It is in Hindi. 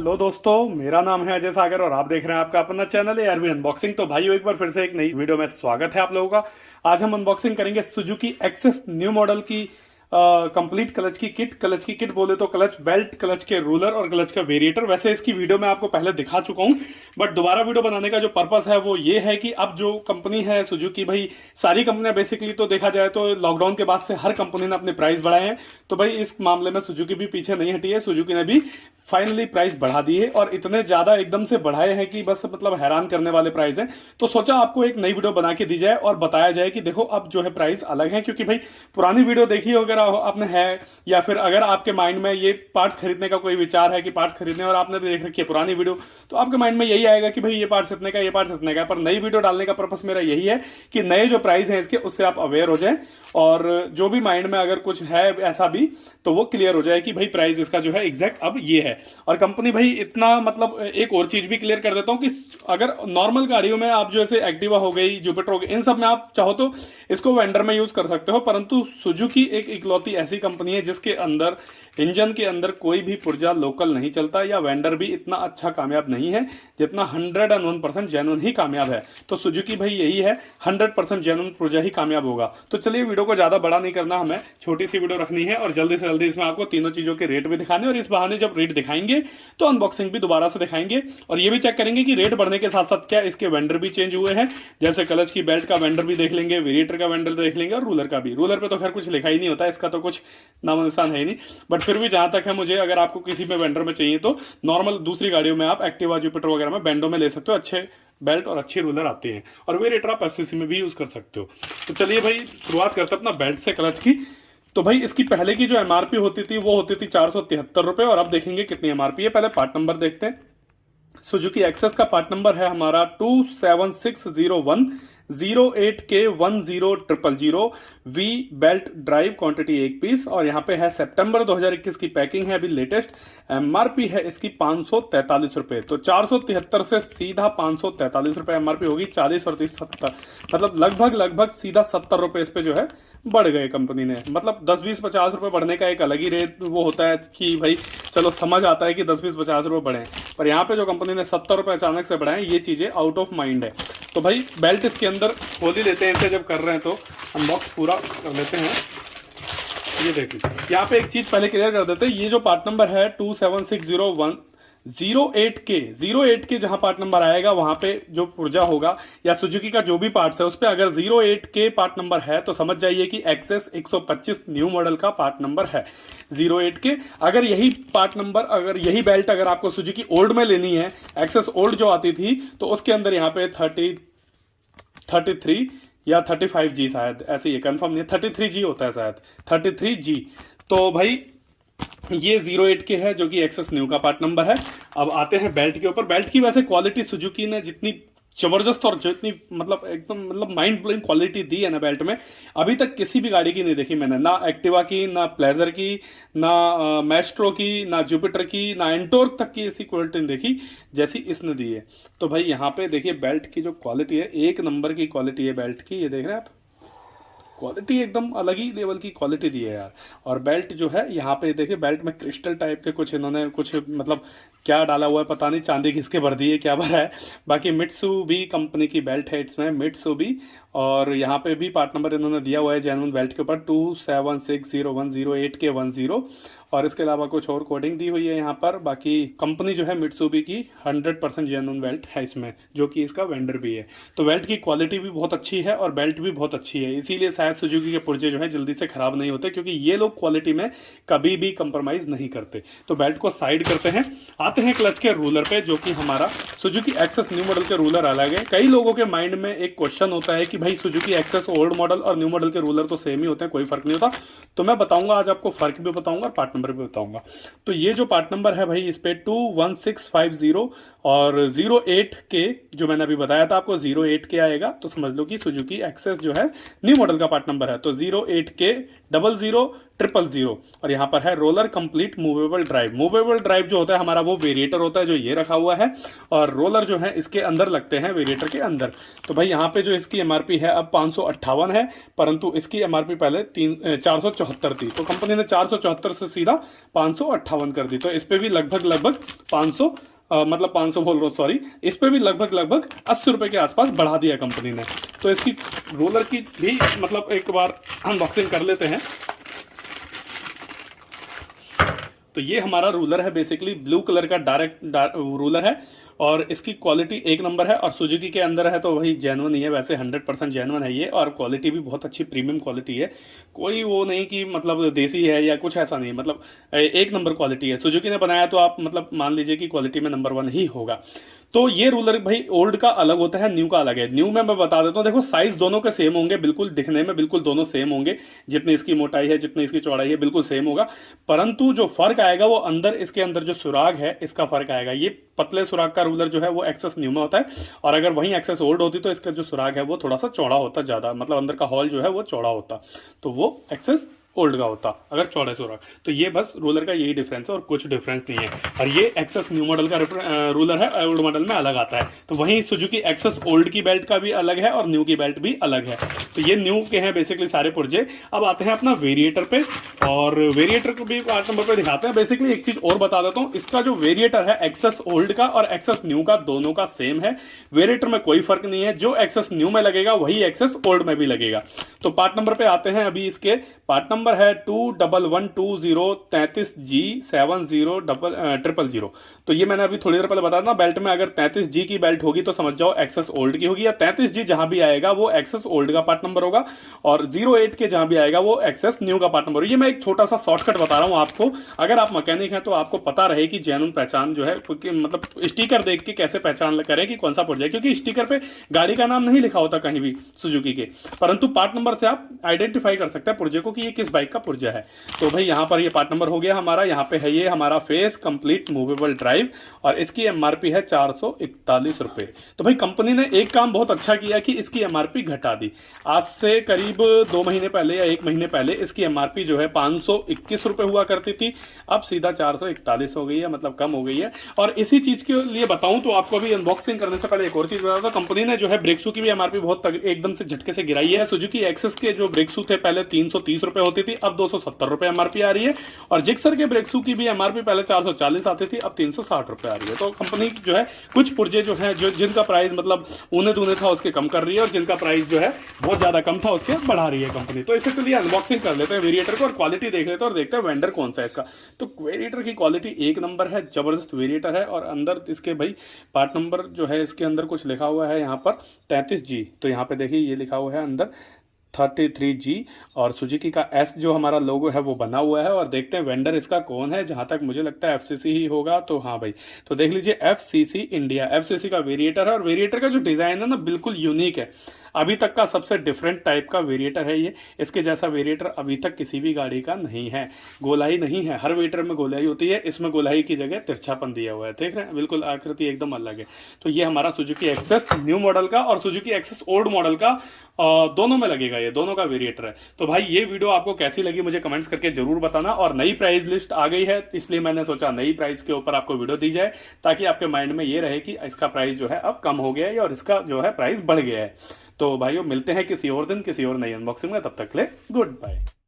हेलो दोस्तों, मेरा नाम है अजय सागर और आप देख रहे हैं आपका अपना चैनल है ARV अनबॉक्सिंग। तो भाइयों, एक बार फिर से एक नई वीडियो में स्वागत है आप लोगों का। आज हम अनबॉक्सिंग करेंगे सुजुकी एक्सेस न्यू मॉडल की कंप्लीट क्लच की किट बोले तो क्लच बेल्ट, क्लच के रूलर और क्लच का वेरिएटर। वैसे इसकी वीडियो मैं आपको पहले दिखा चुका हूं, बट दोबारा वीडियो बनाने का जो पर्पस है वो ये है कि अब जो कंपनी है सुजुकी, भाई सारी कंपनियां बेसिकली तो देखा जाए तो लॉकडाउन के बाद से हर कंपनी ने अपने प्राइस बढ़ाए हैं। तो भाई इस मामले में सुजुकी भी पीछे नहीं हटी है। सुजुकी ने भी फाइनली प्राइस बढ़ा दी है और इतने ज्यादा एकदम से बढ़ाए हैं कि बस मतलब हैरान करने वाले प्राइस हैं। तो सोचा आपको एक नई वीडियो बना के दी जाए और बताया जाए कि देखो अब जो है प्राइस अलग है, क्योंकि भाई पुरानी वीडियो देखी हो अगर आपने है, या फिर अगर आपके माइंड में ये पार्ट्स खरीदने का कोई विचार है कि पार्ट्स खरीदने और आपने देख रखी है पुरानी वीडियो, तो आपके माइंड में यही आएगा कि भाई ये पार्ट्स इतने का, ये पार्ट्स इतने का। पर नई वीडियो डालने का पर्पस मेरा यही है कि नए जो प्राइस है इसके उससे आप अवेयर हो जाएं और जो भी माइंड में अगर कुछ है ऐसा भी तो वो क्लियर हो जाए कि भाई प्राइस इसका जो है एग्जैक्ट अब ये है। और कंपनी भाई इतना मतलब एक और चीज भी क्लियर कर देता हूं कि अगर नॉर्मल गाड़ियों में आप जैसे एक्टिवा हो गई, जुपिटर हो गई, इन सब में आप चाहो तो इसको वेंडर में यूज कर सकते हो, परंतु सुजुकी एक इकलौती ऐसी कंपनी है जिसके अंदर इंजन के अंदर कोई भी पुर्जा लोकल नहीं चलता, या वेंडर भी इतना अच्छा कामयाब नहीं है जितना 101% जेन्युइन ही कामयाब है। तो सुजुकी भाई यही है, 100% जेन्युइन पुर्जा ही कामयाब होगा। तो चलिए वीडियो को ज्यादा बड़ा नहीं करना, हमें छोटी सी वीडियो रखनी है और जल्दी से जल्दी इसमें आपको तीनों चीजों के रेट भी दिखाने, और इस बहाने जब रेट दिखाएंगे तो अनबॉक्सिंग भी दोबारा से दिखाएंगे और ये भी चेक करेंगे कि रेट बढ़ने के साथ साथ क्या इसके वेंडर भी चेंज हुए हैं। जैसे क्लच की बेल्ट का वेंडर भी देख लेंगे, वेरिएटर का वेंडर देख लेंगे और रूलर का भी। रूलर पे तो खैर कुछ लिखा ही नहीं होता, इसका तो कुछ नामो निशान है ही नहीं, बट फिर भी जहां तक है मुझे, अगर आपको किसी में वेंडर में चाहिए तो नॉर्मल दूसरी गाड़ियों में आप एक्टिवा, जुपिटर वगैरह में बैंडो में ले सकते हो, अच्छे बेल्ट और अच्छे रूलर आते हैं। और वेरिएटर आप FCC में भी यूज कर सकते हो। तो चलिए भाई शुरुआत करते हैं अपना बेल्ट से क्लच की। तो भाई इसकी पहले की जो MRP होती थी वो होती थी 473 रुपए, और अब देखेंगे कितनी MRP है। पहले पार्ट नंबर देखते हैं। सुजुकी एक्सेस का पार्ट नंबर है हमारा 27601 08K100000 V belt drive, quantity 1 piece, और यहाँ पे है सितंबर 2021 की पैकिंग है, अभी लेटेस्ट। MRP है इसकी 543 रुपए। तो 473 से सीधा 543 रुपए MRP होगी। 40 और 30 70, मतलब लगभग सीधा 70 रुपए इस पे जो है बढ़ गए कंपनी ने। मतलब 10-20-50 रुपए बढ़ने का एक अलग ही रेट वो होता है कि भाई चलो समझ आता है कि 10-20-50 रुपए बढ़े, पर यहाँ पे जो कंपनी ने 70 रुपए अचानक से बढ़ाए, ये चीजें आउट ऑफ माइंड है। तो भाई बेल्ट इसके अंदर खोल ही लेते हैं, इसे जब कर रहे हैं तो अनबॉक्स पूरा कर लेते हैं। ये देखिए यहाँ पे एक चीज पहले क्लियर कर देते हैं, ये जो पार्ट नंबर है 27601 08K जहां पार्ट नंबर आएगा वहां पे जो पुर्जा होगा या सुजुकी का जो भी पार्ट्स है उस पे अगर 08K पार्ट नंबर है तो समझ जाइए कि एक्सेस 125 न्यू मॉडल का पार्ट नंबर है 08K। अगर यही पार्ट नंबर, अगर यही बेल्ट अगर आपको सुजुकी ओल्ड में लेनी है, एक्सेस ओल्ड जो आती थी, तो उसके अंदर यहाँ पे 33 या 35G शायद, ऐसे ही कंफर्म नहीं है, 33G होता है शायद, 33G। तो भाई ये 08K है जो कि एक्सेस न्यू का पार्ट नंबर है। अब आते हैं बेल्ट के ऊपर। बेल्ट की वैसे क्वालिटी सुजुकी ने जितनी जबरदस्त और जितनी मतलब एकदम मतलब माइंड ब्लोइंग क्वालिटी दी है ना बेल्ट में, अभी तक किसी भी गाड़ी की नहीं देखी मैंने, ना एक्टिवा की, ना प्लेजर की, ना मैस्ट्रो की, ना जुपिटर की, ना एंटोर्क तक की ऐसी क्वालिटी नहीं देखी जैसी इसने दी है। तो भाई यहाँ पे देखिए बेल्ट की जो क्वालिटी है, एक नंबर की क्वालिटी है बेल्ट की। ये देख रहे हैं आप, क्वालिटी एकदम अलग ही लेवल की क्वालिटी दी है यार। और बेल्ट जो है यहाँ पे देखिए, बेल्ट में क्रिस्टल टाइप के कुछ इन्होंने कुछ मतलब क्या डाला हुआ है पता नहीं, चांदी घिसके भर दी है क्या भरा है। बाकी मित्सुबिशी कंपनी की बेल्ट है इसमें, मित्सुबिशी। और यहाँ पे भी पार्ट नंबर इन्होंने दिया हुआ है जेन्युइन बेल्ट के ऊपर 2760108K10, और इसके अलावा कुछ और कोडिंग दी हुई है यहाँ पर। बाकी कंपनी जो है मित्सुबिशी की 100% जेन्युइन बेल्ट है इसमें, जो कि इसका वेंडर भी है। तो बेल्ट की क्वालिटी भी बहुत अच्छी है और बेल्ट भी बहुत अच्छी है, इसीलिए शायद सुजुकी के पुर्जे जो है जल्दी से खराब नहीं होते, क्योंकि ये लोग क्वालिटी में कभी भी कंप्रोमाइज नहीं करते। तो बेल्ट को साइड करते हैं, आते हैं क्लच के रूलर पे, जो कि हमारा सुजुकी एक्सेस न्यू मॉडल के रूलर अलग है। कई लोगों के माइंड में एक क्वेश्चन होता है कि भाई सुजुकी एक्सेस ओल्ड मॉडल और न्यू मॉडल के रूलर तो सेम ही होते हैं, कोई फर्क नहीं होता। तो मैं बताऊंगा आज आपको, फर्क भी बताऊंगा और पार्ट नंबर भी बताऊंगा। तो ये जो पार्ट नंबर है भाई इस पे 21650 और 08K जो मैंने अभी बताया था आपको 08K आएगा, तो समझ लो कि सुजुकी एक्सेस जो है न्यू मॉडल का पार्ट नंबर है। तो 08K 00 000 और यहाँ पर है roller complete movable drive. Movable drive जो होता है हमारा वो वेरिएटर होता है जो ये रखा हुआ है, और रोलर जो है इसके अंदर लगते हैं वेरिएटर के अंदर। तो भाई यहाँ पे जो इसकी एमआरपी है अब 558 है, परंतु इसकी एमआरपी पहले 474 थी, तो कंपनी ने 474 से सीधा 558 कर दी। तो इस पे भी लगभग 500 मतलब 500 बोल रहा हूँ, सॉरी, इस पे भी लगभग 80 रुपए के आसपास बढ़ा दिया कंपनी ने। तो इसकी रोलर की भी मतलब एक बार अनबॉक्सिंग कर लेते हैं। तो ये हमारा रूलर है, बेसिकली ब्लू कलर का डायरेक्ट रूलर है, और इसकी क्वालिटी एक नंबर है, और सुजुकी के अंदर है तो वही जेन्युइन ही है, वैसे 100% जेन्युइन है ये, और क्वालिटी भी बहुत अच्छी प्रीमियम क्वालिटी है। कोई वो नहीं कि मतलब देसी है या कुछ ऐसा नहीं, मतलब एक नंबर क्वालिटी है। सुजुकी ने बनाया तो आप मतलब मान लीजिए कि क्वालिटी में नंबर 1 ही होगा। तो ये रूलर भाई ओल्ड का अलग होता है, न्यू का अलग है। न्यू में मैं बता देता हूँ, देखो साइज दोनों के सेम होंगे, बिल्कुल दिखने में बिल्कुल दोनों सेम होंगे, जितनी इसकी मोटाई है जितनी इसकी चौड़ाई है बिल्कुल सेम होगा, परंतु जो फर्क आएगा वो अंदर इसके अंदर जो सुराग है इसका फर्क आएगा। ये पतले सुराग का रूलर जो है वो एक्सेस न्यू में होता है, और अगर वहीं एक्सेस ओल्ड होती तो इसका जो सुराग है वो थोड़ा सा चौड़ा होता, ज्यादा मतलब अंदर का हॉल जो है वो चौड़ा होता, तो वो एक्सेस ओल्ड का होता अगर चौड़े सुराग। तो ये बस रूलर का यही डिफरेंस है और कुछ डिफरेंस नहीं है। और ये एक्सेस न्यू मॉडल का रूलर है, ओल्ड मॉडल में अलग आता है। तो वहीं सुजुकी एक्सेस ओल्ड की बेल्ट का भी अलग है और न्यू की बेल्ट भी अलग है। तो ये न्यू के हैं बेसिकली सारे पुर्जे। अब आते हैं अपना वेरिएटर पे, और वेरिएटर को भी 8 नंबर पे दिखाते हैं। बेसिकली एक चीज और बता देता हूँ, इसका जो वेरिएटर है एक्सेस ओल्ड का और एक्सेस न्यू का दोनों का सेम है, वेरिएटर में कोई फर्क नहीं है। जो एक्सेस न्यू में लगेगा वही एक्सेस ओल्ड में भी लगेगा। तो पार्ट नंबर पे आते हैं। अभी इसके पार्ट नंबर है 211203G70000। तो ये मैंने अभी थोड़ी देर पहले बताया ना, बेल्ट में अगर 33G की बेल्ट होगी तो समझ जाओ एक्सेस ओल्ड की होगी, या 33G जहां भी आएगा वो एक्सेस ओल्ड का पार्ट नंबर होगा, और 08 के जहां भी आएगा वो एक्सेस न्यू का पार्ट नंबर। ये मैं एक छोटा सा शॉर्टकट बता रहा हूं आपको, अगर आप मैकेनिक हैं तो आपको पता रहे कि जेन्युइन पहचान जो है, मतलब स्टिकर देख के कैसे पहचान करें कि कौन सा पुर्जा है, क्योंकि स्टिकर पे गाड़ी का नाम नहीं लिखा होता कहीं भी सुजुकी के, परंतु पार्ट नंबर से आप आइडेंटिफाई कर सकते हैं पुर्जे को कि ये किस बाइक का पुर्जा है। तो भाई यहाँ पर ये पार्ट नंबर हो गया हमारा। यहाँ पे है ये हमारा फेस कंप्लीट मूवेबल ड्राइव, और इसकी एमआरपी है 441 रुपए। तो भाई कंपनी ने एक काम बहुत अच्छा किया कि इसकी एमआरपी घटा दी। आज से करीब 2 महीने पहले या 1 महीने पहले इसकी एमआरपी जो है 521 रुपए हुआ करती थी, अब सीधा 441 हो गई है, मतलब कम हो गई है। और इसी चीज के लिए बताऊं तो आपको अभी अनबॉक्सिंग करने से पहले एक और चीज बता दो, कंपनी ने जो है ब्रेक्सू की भी एमआरपी बहुत एकदम से झटके से गिराई है। सुजुकी एक्सेस के जो ब्रेक्सू थे पहले 330 रुपए होती थी, अब 270 रुपए एमआरपी आ रही है, और जिक्सर के ब्रेक्सू की भी एमआरपी पहले 440 आती थी, अब 360 रुपए आ रही है। तो कंपनी जो है कुछ पुर्जे जो है जो जिनका प्राइस मतलब ऊने दूने था उसके कम कर रही है, और जिनका प्राइस जो है बहुत ज्यादा कम था उसके बढ़ा रही है कंपनी। तो इससे चलिए अनबॉक्सिंग कर लेते हैं वेरिएटर को, और क्वालिटी देख लेते हैं और देखते हैं वेंडर कौन सा है इसका। तो वेरिएटर की क्वालिटी एक नंबर है, जबरदस्त वेरिएटर है। और अंदर इसके भाई पार्ट नंबर जो है इसके अंदर कुछ लिखा हुआ है यहाँ पर 33G, तो यहाँ पे देखिए ये लिखा हुआ है अंदर 33G, और सुजुकी का S जो हमारा लोगो है वो बना हुआ है। और देखते हैं वेंडर इसका कौन है, जहां तक मुझे लगता है FCC ही होगा। तो हाँ भाई, तो देख लीजिए FCC इंडिया, FCC का वेरिएटर है, और वेरिएटर का जो डिजाइन है ना बिल्कुल यूनिक है, अभी तक का सबसे डिफरेंट टाइप का वेरिएटर है ये। इसके जैसा वेरिएटर अभी तक किसी भी गाड़ी का नहीं है, गोलाई नहीं है। हर वेरिएटर में गोलाई होती है, इसमें गोलाई की जगह तिरछापन दिया हुआ है, देख रहे हैं, बिल्कुल आकृति एकदम अलग है। तो ये हमारा सुजुकी एक्सेस न्यू मॉडल का और सुजुकी एक्सेस ओल्ड मॉडल का दोनों में लगेगा, ये दोनों का वेरिएटर है। तो भाई ये वीडियो आपको कैसी लगी मुझे कमेंट्स करके जरूर बताना। और नई प्राइस लिस्ट आ गई है, इसलिए मैंने सोचा नई प्राइस के ऊपर आपको वीडियो दी जाए, ताकि आपके माइंड में ये रहे कि इसका प्राइस जो है अब कम हो गया है और इसका जो है प्राइस बढ़ गया है। तो भाइयों मिलते हैं किसी और दिन किसी और नई अनबॉक्सिंग में, तब तक ले गुड बाय।